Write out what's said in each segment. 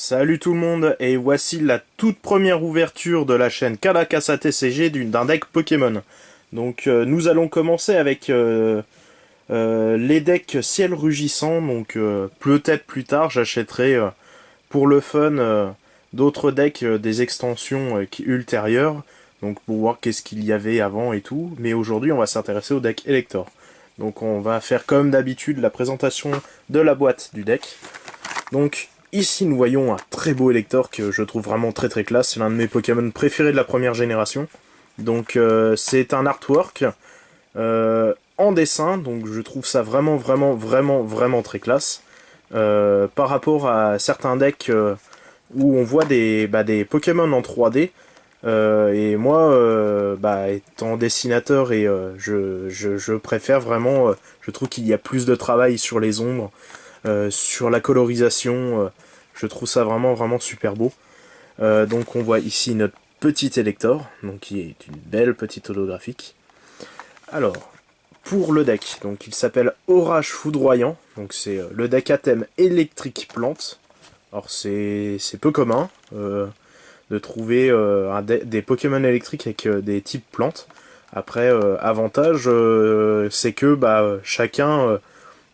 Salut tout le monde, et voici la toute première ouverture de la chaîne Kalakasa TCG d'un deck Pokémon. Donc nous allons commencer avec les decks Ciel Rugissant, donc peut-être plus tard j'achèterai pour le fun d'autres decks, des extensions ultérieures, donc pour voir qu'est-ce qu'il y avait avant et tout, mais aujourd'hui on va s'intéresser au deck Elector. Donc on va faire comme d'habitude la présentation de la boîte du deck. Donc ici nous voyons un très beau Elector que je trouve vraiment très très classe, c'est l'un de mes Pokémon préférés de la première génération. Donc c'est un artwork en dessin, donc je trouve ça vraiment très classe. Par rapport à certains decks où on voit des Pokémon en 3D, et moi, étant dessinateur, et je préfère vraiment, je trouve qu'il y a plus de travail sur les ombres, sur la colorisation, je trouve ça vraiment super beau. Donc on voit ici notre petit Elector, donc qui est une belle petite holographique. Alors, pour le deck, donc il s'appelle Orage Foudroyant, donc c'est le deck à thème électrique plante. Alors c'est peu commun de trouver des Pokémon électriques avec des types plantes. Après, avantage, c'est que chacun,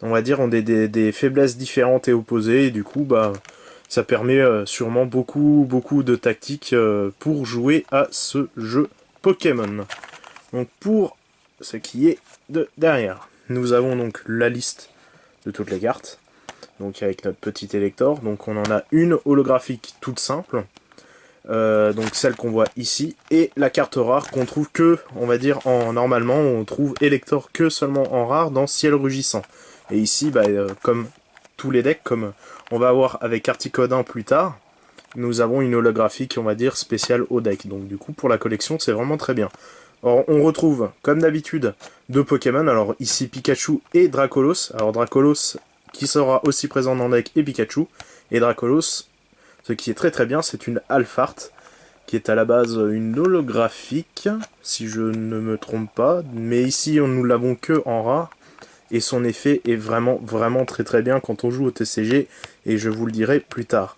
on va dire, ont des faiblesses différentes et opposées, et du coup, ça permet sûrement beaucoup de tactiques pour jouer à ce jeu Pokémon. Donc pour ce qui est de derrière, nous avons donc la liste de toutes les cartes, donc avec notre petit Elector. Donc on en a une holographique toute simple, donc celle qu'on voit ici, et la carte rare qu'on trouve que, on va dire, normalement on trouve Elector que seulement en rare dans Ciel Rugissant. Et ici, comme tous les decks, comme on va avoir avec Articodin plus tard, nous avons une holographique, on va dire, spéciale au deck. Donc du coup, pour la collection, c'est vraiment très bien. Alors, on retrouve, comme d'habitude, deux Pokémon. Alors ici, Pikachu et Dracolos. Alors Dracolos, qui sera aussi présent dans le deck, et Pikachu. Et Dracolos, ce qui est très bien, c'est une Alphart, qui est à la base une holographique, si je ne me trompe pas. Mais ici, nous l'avons que en rare. Et son effet est vraiment très bien quand on joue au TCG, et je vous le dirai plus tard.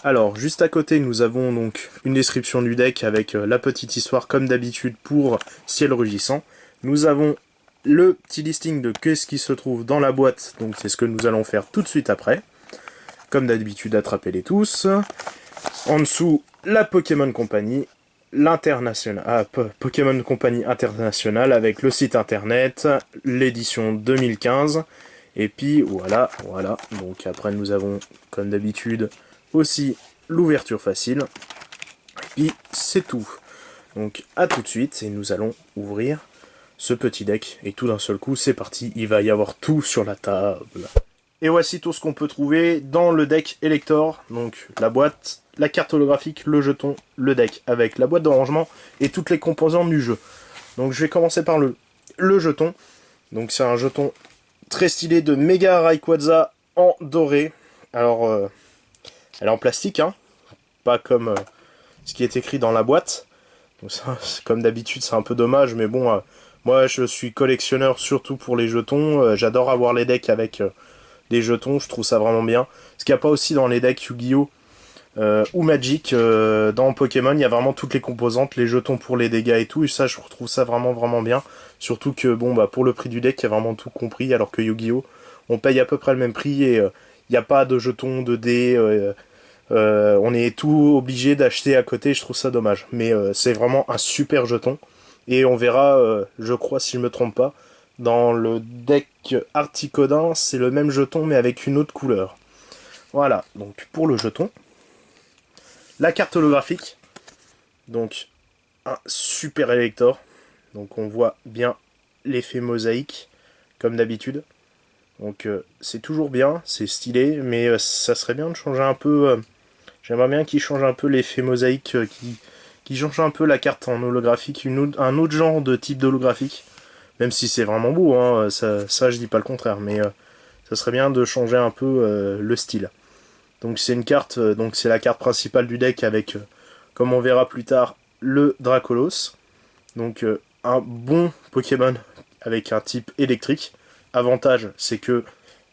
Alors, juste à côté, nous avons donc une description du deck avec la petite histoire comme d'habitude pour Ciel Rugissant. Nous avons le petit listing de qu'est-ce qui se trouve dans la boîte, donc c'est ce que nous allons faire tout de suite après. Comme d'habitude, attrapez-les tous. En dessous, la Pokémon Company, l'international, Pokémon Company International avec le site internet, l'édition 2015, et puis voilà, donc après nous avons, comme d'habitude, aussi l'ouverture facile, et puis c'est tout. Donc à tout de suite, et nous allons ouvrir ce petit deck, et tout d'un seul coup, c'est parti, il va y avoir tout sur la table. Et voici tout ce qu'on peut trouver dans le deck Elector, donc la boîte, la carte holographique, le jeton, le deck, avec la boîte de rangement et toutes les composantes du jeu. Donc je vais commencer par le jeton. Donc c'est un jeton très stylé de Mega Rayquaza en doré. Alors, elle est en plastique, hein, pas comme ce qui est écrit dans la boîte. Donc ça, comme d'habitude, c'est un peu dommage, mais bon, moi je suis collectionneur surtout pour les jetons. J'adore avoir les decks avec des jetons, je trouve ça vraiment bien. Ce qu'il n'y a pas aussi dans les decks Yu-Gi-Oh! Ou Magic, dans Pokémon, il y a vraiment toutes les composantes, les jetons pour les dégâts et tout, et ça, je trouve ça vraiment bien. Surtout que, bon, pour le prix du deck, il y a vraiment tout compris, alors que Yu-Gi-Oh! On paye à peu près le même prix, et il n'y a pas de jetons, de dés, on est tout obligé d'acheter à côté, je trouve ça dommage. Mais c'est vraiment un super jeton, et on verra, je crois, si je me trompe pas, dans le deck Articodin, c'est le même jeton, mais avec une autre couleur. Voilà, donc pour le jeton. La carte holographique, donc un super Elector, donc on voit bien l'effet mosaïque, comme d'habitude. Donc c'est toujours bien, c'est stylé, mais ça serait bien de changer un peu, j'aimerais bien qu'il change un peu l'effet mosaïque, qui change un peu la carte en holographique, un autre genre de type d'holographique, même si c'est vraiment beau, hein, ça je dis pas le contraire, mais ça serait bien de changer un peu le style. Donc c'est une carte, donc c'est la carte principale du deck avec, comme on verra plus tard, le Dracolos. Donc un bon Pokémon avec un type électrique. Avantage, c'est que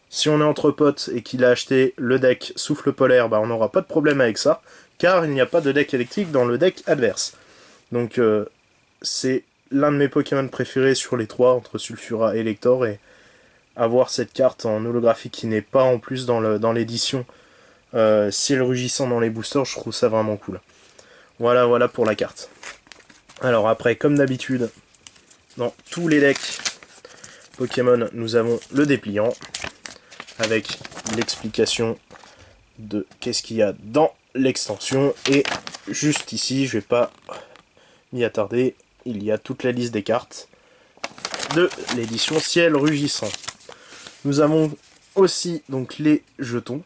Si on est entre potes et qu'il a acheté le deck Souffle Polaire, bah on n'aura pas de problème avec ça, car il n'y a pas de deck électrique dans le deck adverse. Donc c'est l'un de mes Pokémon préférés sur les trois, entre Sulfura et Elector, et avoir cette carte en holographique qui n'est pas en plus dans l'édition ciel rugissant dans les boosters, je trouve ça vraiment cool. Voilà pour la carte. Alors après, comme d'habitude, dans tous les decks Pokémon, nous avons le dépliant, avec l'explication de qu'est-ce qu'il y a dans l'extension, et juste ici, je vais pas m'y attarder, il y a toute la liste des cartes de l'édition ciel rugissant. Nous avons aussi donc les jetons.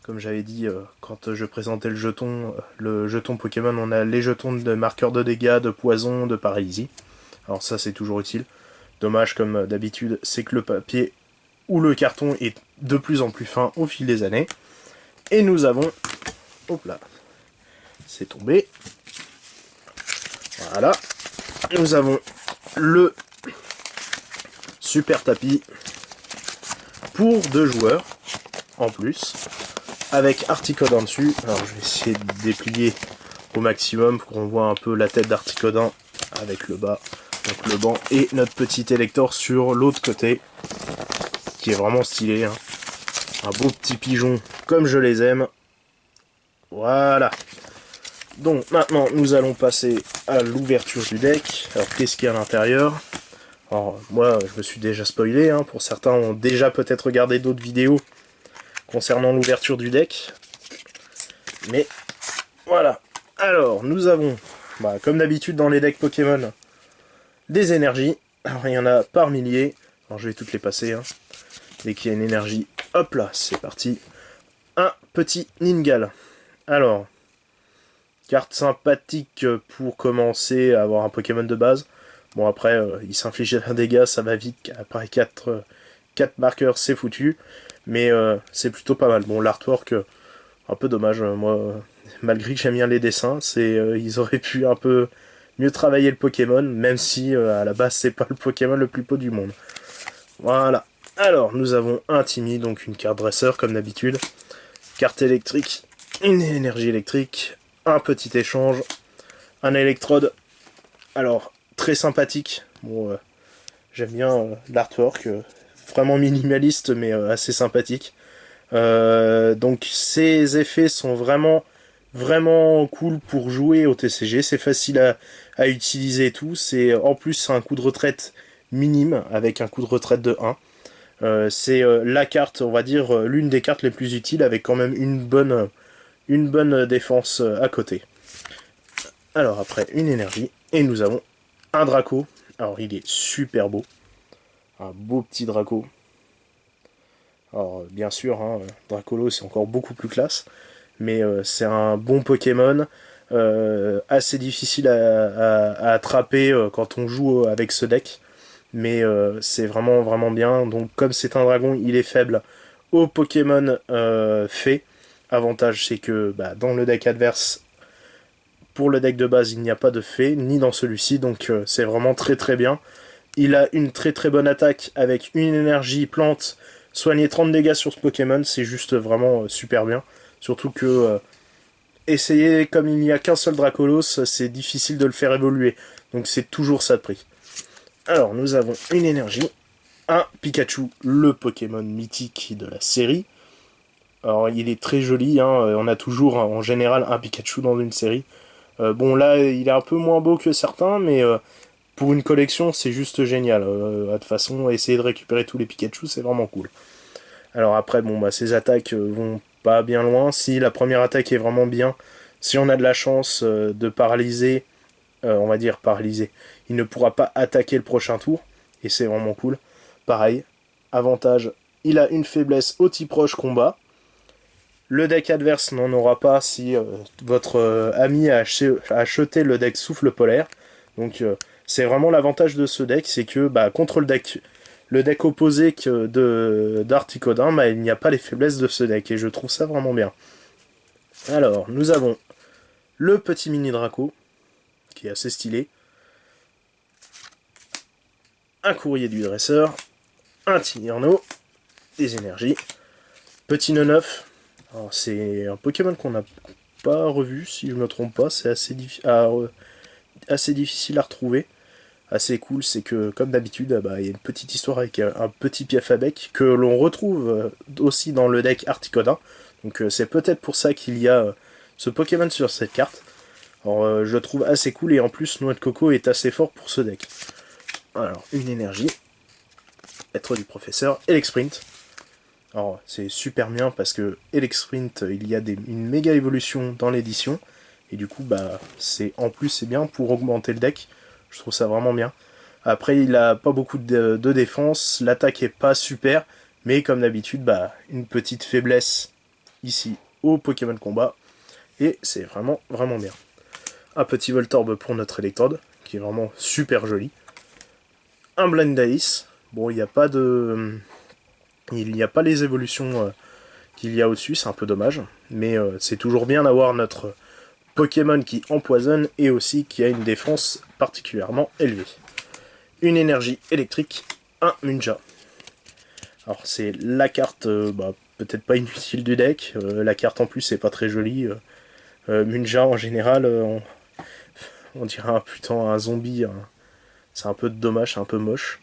Comme j'avais dit quand je présentais le jeton Pokémon, on a les jetons de marqueurs de dégâts, de poison, de paralysie. Alors ça c'est toujours utile. Dommage comme d'habitude, c'est que le papier ou le carton est de plus en plus fin au fil des années. Et nous avons... Hop là, c'est tombé. Voilà. Nous avons le super tapis pour 2 joueurs en plus, avec Articodin dessus. Alors je vais essayer de déplier au maximum pour qu'on voit un peu la tête d'Articodin avec le bas, donc le banc, et notre petit Elector sur l'autre côté, qui est vraiment stylé, hein. Un beau petit pigeon comme je les aime. Voilà. Donc maintenant nous allons passer à l'ouverture du deck. Alors qu'est-ce qu'il y a à l'intérieur? Alors moi je me suis déjà spoilé, hein. Pour certains ont déjà peut-être regardé d'autres vidéos concernant l'ouverture du deck. Mais voilà. Alors nous avons, comme d'habitude dans les decks Pokémon, des énergies. Alors il y en a par milliers. Alors je vais toutes les passer, hein. Dès qu'il y a une énergie, hop là, c'est parti. Un petit Ningal. Alors, carte sympathique pour commencer à avoir un Pokémon de base. Bon après, il s'inflige un dégât, ça va vite. Après 4 marqueurs, c'est foutu. Mais c'est plutôt pas mal. Bon, l'artwork, un peu dommage. Moi, malgré que j'aime bien les dessins, ils auraient pu un peu mieux travailler le Pokémon. Même si, à la base, c'est pas le Pokémon le plus beau du monde. Voilà. Alors, nous avons un Timmy, donc une carte dresseur, comme d'habitude. Carte électrique, une énergie électrique, un petit échange, un électrode. Alors, très sympathique. Bon, j'aime bien l'artwork, vraiment minimaliste, mais assez sympathique. Donc, ces effets sont vraiment cool pour jouer au TCG. C'est facile à utiliser et tout. En plus, c'est un coup de retraite minime, avec un coup de retraite de 1. C'est la carte, on va dire, l'une des cartes les plus utiles, avec quand même une bonne défense à côté. Alors après, une énergie, et nous avons un Draco. Alors il est super beau, un beau petit Draco. Alors bien sûr, hein, Dracolo c'est encore beaucoup plus classe, mais c'est un bon Pokémon, assez difficile à attraper quand on joue avec ce deck. Mais c'est vraiment bien. Donc comme c'est un dragon, il est faible aux Pokémon fées. Avantage, c'est que dans le deck adverse, pour le deck de base, il n'y a pas de fée, ni dans celui-ci, donc c'est vraiment très bien. Il a une très bonne attaque avec une énergie plante, soigner 30 dégâts sur ce Pokémon, c'est juste vraiment super bien. Surtout que essayer, comme il n'y a qu'un seul Dracolos, c'est difficile de le faire évoluer. Donc c'est toujours ça de prix. Alors, nous avons une énergie, un Pikachu, le Pokémon mythique de la série. Alors, il est très joli, hein. On a toujours, en général, un Pikachu dans une série. Bon, là, il est un peu moins beau que certains, mais pour une collection, c'est juste génial. De toute façon, essayer de récupérer tous les Pikachu, c'est vraiment cool. Alors après, bon, ces attaques vont pas bien loin. Si la première attaque est vraiment bien, si on a de la chance de paralyser, on va dire paralysé, il ne pourra pas attaquer le prochain tour, et c'est vraiment cool. Pareil, avantage, il a une faiblesse au type proche combat. Le deck adverse n'en aura pas si votre ami a acheté le deck Souffle Polaire. Donc c'est vraiment l'avantage de ce deck, c'est que contre le deck opposé d'Articodin, il n'y a pas les faiblesses de ce deck, et je trouve ça vraiment bien. Alors, nous avons le petit mini Draco, qui est assez stylé. Un courrier du dresseur, un Tyrano, des énergies. Petit 9. Alors c'est un Pokémon qu'on n'a pas revu, si je me trompe pas. C'est assez, assez difficile à retrouver. Assez cool, c'est que comme d'habitude, bah, il y a une petite histoire avec un petit Piafabec que l'on retrouve aussi dans le deck Articodin. Donc c'est peut-être pour ça qu'il y a ce Pokémon sur cette carte. Alors je le trouve assez cool et en plus Noix de Coco est assez fort pour ce deck. Alors une énergie, être du professeur, Elexprint. Alors c'est super bien parce que Elexprint, il y a une méga évolution dans l'édition. Et du coup, bah, en plus c'est bien pour augmenter le deck. Je trouve ça vraiment bien. Après, il a pas beaucoup de défense, l'attaque est pas super, mais comme d'habitude, bah, une petite faiblesse ici au Pokémon combat. Et c'est vraiment, vraiment bien. Un petit Voltorb pour notre Electrode, qui est vraiment super joli. Un Blind Ice. Bon, il n'y a pas de... Il n'y a pas les évolutions qu'il y a au-dessus, c'est un peu dommage. Mais c'est toujours bien d'avoir notre Pokémon qui empoisonne et aussi qui a une défense particulièrement élevée. Une énergie électrique, un Munja. Alors c'est la carte, bah, peut-être pas inutile du deck, la carte en plus c'est pas très jolie. Munja en général, on dirait plutôt un zombie, hein. C'est un peu dommage, c'est un peu moche.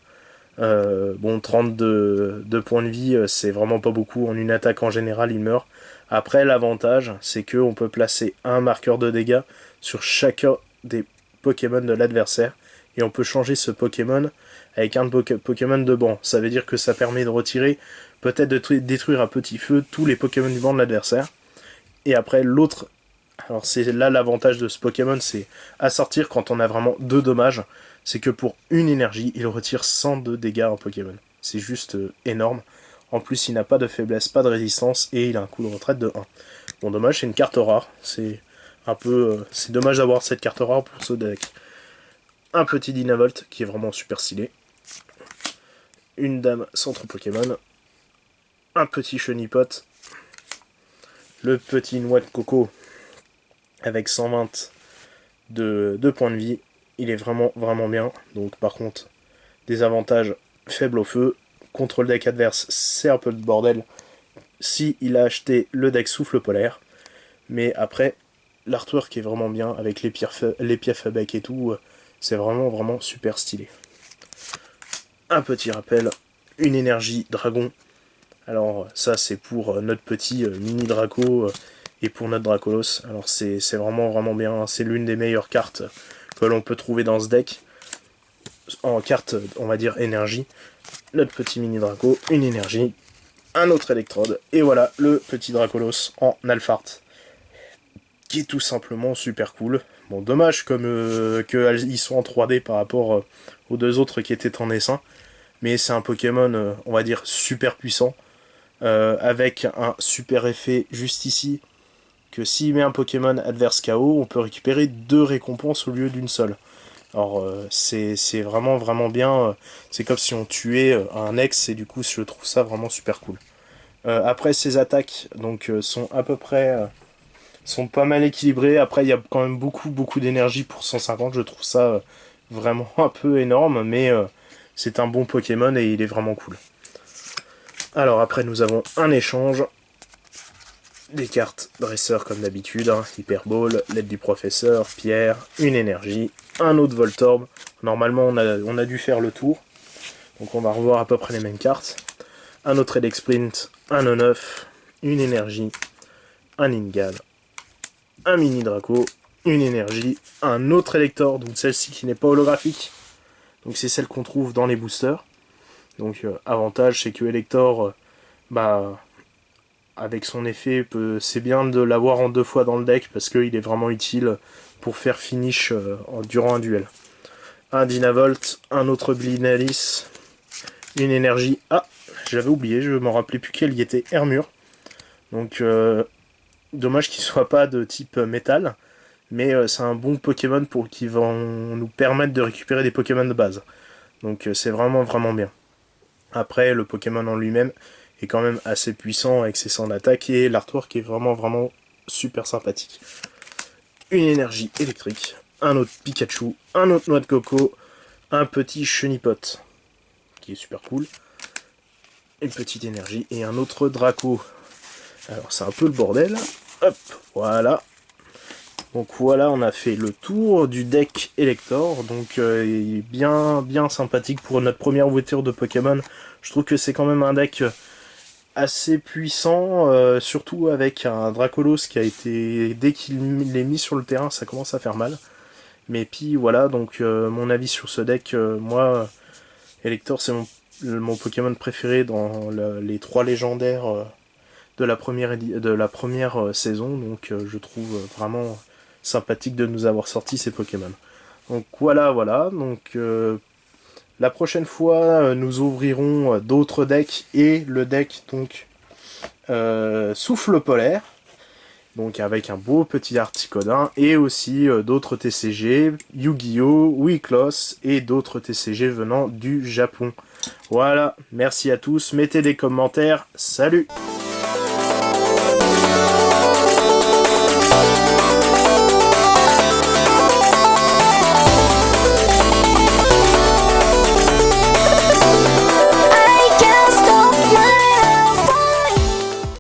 Bon, 32 de points de vie, c'est vraiment pas beaucoup. En une attaque en général, il meurt. Après, l'avantage, c'est qu'on peut placer un marqueur de dégâts sur chacun des Pokémon de l'adversaire. Et on peut changer ce Pokémon avec un Pokémon de banc. Ça veut dire que ça permet de retirer, peut-être de détruire à petit feu tous les Pokémon du banc de l'adversaire. Et après, l'autre... Alors c'est là l'avantage de ce Pokémon, c'est à sortir quand on a vraiment 2 dommages. C'est que pour une énergie, il retire 102 dégâts en Pokémon. C'est juste énorme. En plus, il n'a pas de faiblesse, pas de résistance, et il a un coup de retraite de 1. Bon, dommage, c'est une carte rare. C'est un peu... c'est dommage d'avoir cette carte rare pour ce deck. Un petit Dynavolt, qui est vraiment super stylé. Une dame centre Pokémon. Un petit Chenipot. Le petit Noix de Coco, avec 120 de points de vie. Il est vraiment, vraiment bien. Donc, par contre, des avantages faibles au feu. Contre le deck adverse, c'est un peu de bordel si il a acheté le deck souffle polaire. Mais après, l'artwork est vraiment bien avec les Piafabec et tout. C'est vraiment, vraiment super stylé. Un petit rappel, une énergie dragon. Alors, ça, c'est pour notre petit mini Draco et pour notre Dracolos. Alors, c'est vraiment, vraiment bien. C'est l'une des meilleures cartes que l'on peut trouver dans ce deck. En carte, on va dire, énergie. Notre petit mini Draco, une énergie, un autre électrode, et voilà le petit Dracolos en Alphart, qui est tout simplement super cool. Bon, dommage comme qu'ils sont en 3D par rapport aux deux autres qui étaient en dessin, mais c'est un Pokémon, on va dire, super puissant, avec un super effet juste ici, que s'il met un Pokémon adverse KO, on peut récupérer 2 récompenses au lieu d'une seule. Alors c'est vraiment vraiment bien, c'est comme si on tuait un ex et du coup je trouve ça vraiment super cool. Après ses attaques donc sont à peu près sont pas mal équilibrées. Après il y a quand même beaucoup d'énergie pour 150, je trouve ça vraiment un peu énorme, mais c'est un bon Pokémon et il est vraiment cool. Alors après nous avons un échange, des cartes dresseurs comme d'habitude, hein, Hyper Ball, l'aide du professeur, Pierre, une énergie, un autre Voltorb. Normalement on a dû faire le tour, donc on va revoir à peu près les mêmes cartes. Un autre Elexprint, un O9, une énergie, un Ingal, un mini Draco, une énergie, un autre Elector, donc celle-ci qui n'est pas holographique, donc c'est celle qu'on trouve dans les boosters. Donc avantage c'est que Elector, bah avec son effet, c'est bien de l'avoir en 2 fois dans le deck parce qu'il est vraiment utile pour faire finish durant un duel. Un Dynavolt, un autre Blinalis, une énergie. Ah, j'avais oublié, je m'en rappelais plus quel y était, Hermure. Donc dommage qu'il soit pas de type métal, mais c'est un bon Pokémon qui va nous permettre de récupérer des Pokémon de base. Donc c'est vraiment vraiment bien. Après, le Pokémon en lui-même est quand même assez puissant avec ses 100 d'attaque et l'artwork est vraiment vraiment super sympathique. Une énergie électrique, un autre Pikachu, un autre Noix de Coco, un petit Chenipot qui est super cool, une petite énergie et un autre Draco. Alors c'est un peu le bordel. Hop, voilà. Donc voilà, on a fait le tour du deck Elector. Donc il est bien sympathique pour notre première ouverture de Pokémon. Je trouve que c'est quand même un deck assez puissant, surtout avec un Dracolos qui a été, dès qu'il est mis sur le terrain, ça commence à faire mal. Mais puis voilà, donc mon avis sur ce deck, moi, Elector c'est mon Pokémon préféré dans les 3 légendaires de la première saison, donc je trouve vraiment sympathique de nous avoir sorti ces Pokémon. Donc voilà, donc la prochaine fois nous ouvrirons d'autres decks et le deck donc Souffle Polaire, donc avec un beau petit Articodin, et aussi d'autres TCG, Yu-Gi-Oh!, Weakloss, et d'autres TCG venant du Japon. Voilà, merci à tous, mettez des commentaires, salut!